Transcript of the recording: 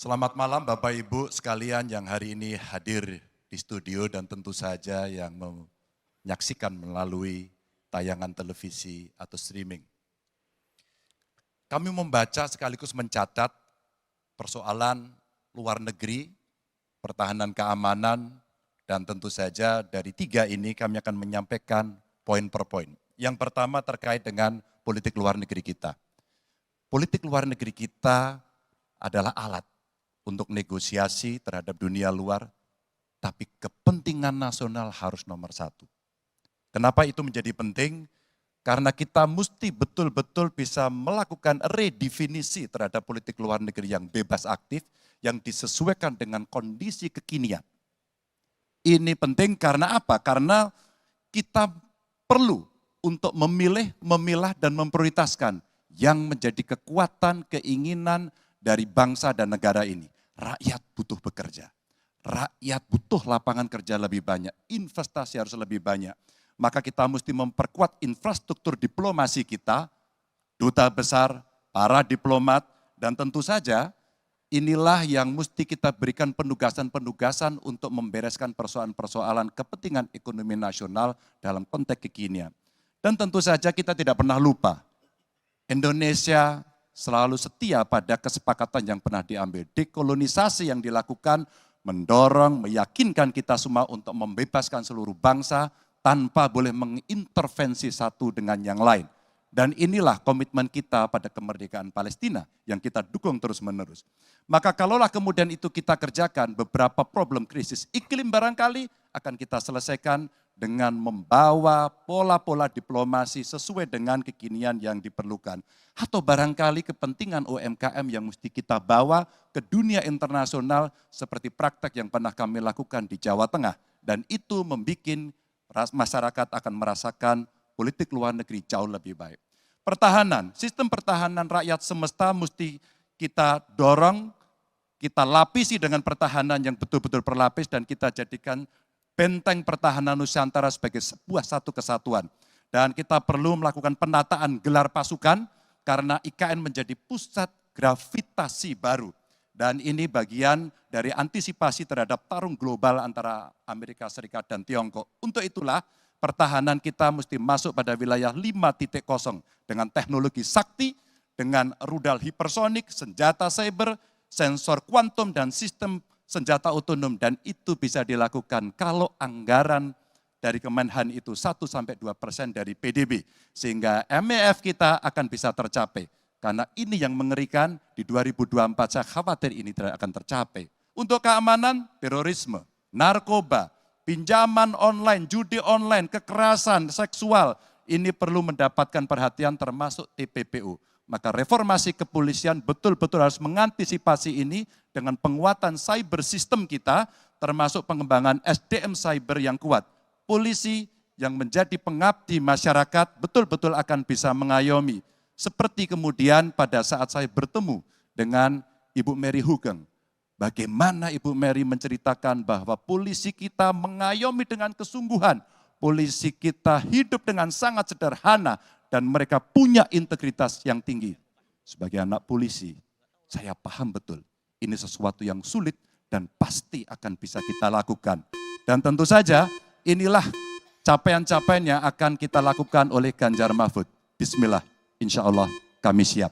Selamat malam Bapak Ibu sekalian yang hari ini hadir di studio dan tentu saja yang menyaksikan melalui tayangan televisi atau streaming. Kami membaca sekaligus mencatat persoalan luar negeri, pertahanan keamanan, dan tentu saja dari tiga ini kami akan menyampaikan poin per poin. Yang pertama terkait dengan politik luar negeri kita. Politik luar negeri kita adalah alat untuk negosiasi terhadap dunia luar, tapi kepentingan nasional harus nomor satu. Kenapa itu menjadi penting? Karena kita mesti betul-betul bisa melakukan redefinisi terhadap politik luar negeri yang bebas aktif, yang disesuaikan dengan kondisi kekinian. Ini penting karena apa? Karena kita perlu untuk memilih, memilah, dan memprioritaskan yang menjadi kekuatan, keinginan dari bangsa dan negara ini. Rakyat butuh bekerja, rakyat butuh lapangan kerja lebih banyak, investasi harus lebih banyak. Maka kita mesti memperkuat infrastruktur diplomasi kita, duta besar, para diplomat, dan tentu saja inilah yang mesti kita berikan penugasan-penugasan untuk membereskan persoalan-persoalan kepentingan ekonomi nasional dalam konteks kekinian. Dan tentu saja kita tidak pernah lupa, Indonesia selalu setia pada kesepakatan yang pernah diambil. Dekolonisasi yang dilakukan mendorong, meyakinkan kita semua untuk membebaskan seluruh bangsa tanpa boleh mengintervensi satu dengan yang lain. Dan inilah komitmen kita pada kemerdekaan Palestina yang kita dukung terus-menerus. Maka kalaulah kemudian itu kita kerjakan, beberapa problem krisis iklim barangkali akan kita selesaikan dengan membawa pola-pola diplomasi sesuai dengan kekinian yang diperlukan. Atau barangkali kepentingan UMKM yang mesti kita bawa ke dunia internasional seperti praktek yang pernah kami lakukan di Jawa Tengah. Dan itu membuat masyarakat akan merasakan politik luar negeri jauh lebih baik. Pertahanan, sistem pertahanan rakyat semesta mesti kita dorong, kita lapisi dengan pertahanan yang betul-betul berlapis dan kita jadikan benteng pertahanan Nusantara sebagai sebuah satu kesatuan. Dan kita perlu melakukan penataan gelar pasukan karena IKN menjadi pusat gravitasi baru. Dan ini bagian dari antisipasi terhadap tarung global antara Amerika Serikat dan Tiongkok. Untuk itulah pertahanan kita mesti masuk pada wilayah 5.0 dengan teknologi sakti, dengan rudal hipersonik, senjata cyber, sensor kuantum, dan sistem senjata otonom, dan itu bisa dilakukan kalau anggaran dari Kemenhan itu 1-2% dari PDB, sehingga MEF kita akan bisa tercapai. Karena ini yang mengerikan di 2024, saya khawatir ini tidak akan tercapai. Untuk keamanan, terorisme, narkoba, pinjaman online, judi online, kekerasan seksual, ini perlu mendapatkan perhatian termasuk TPPU. Maka reformasi kepolisian betul-betul harus mengantisipasi ini dengan penguatan cyber system kita, termasuk pengembangan SDM cyber yang kuat. Polisi yang menjadi pengabdi masyarakat betul-betul akan bisa mengayomi. Seperti kemudian pada saat saya bertemu dengan Ibu Mary Hugeng. Bagaimana Ibu Mary menceritakan bahwa polisi kita mengayomi dengan kesungguhan. Polisi kita hidup dengan sangat sederhana dan mereka punya integritas yang tinggi. Sebagai anak polisi, saya paham betul ini sesuatu yang sulit dan pasti akan bisa kita lakukan. Dan tentu saja inilah capaian-capaian yang akan kita lakukan oleh Ganjar Mahfud. Bismillah, insya Allah kami siap.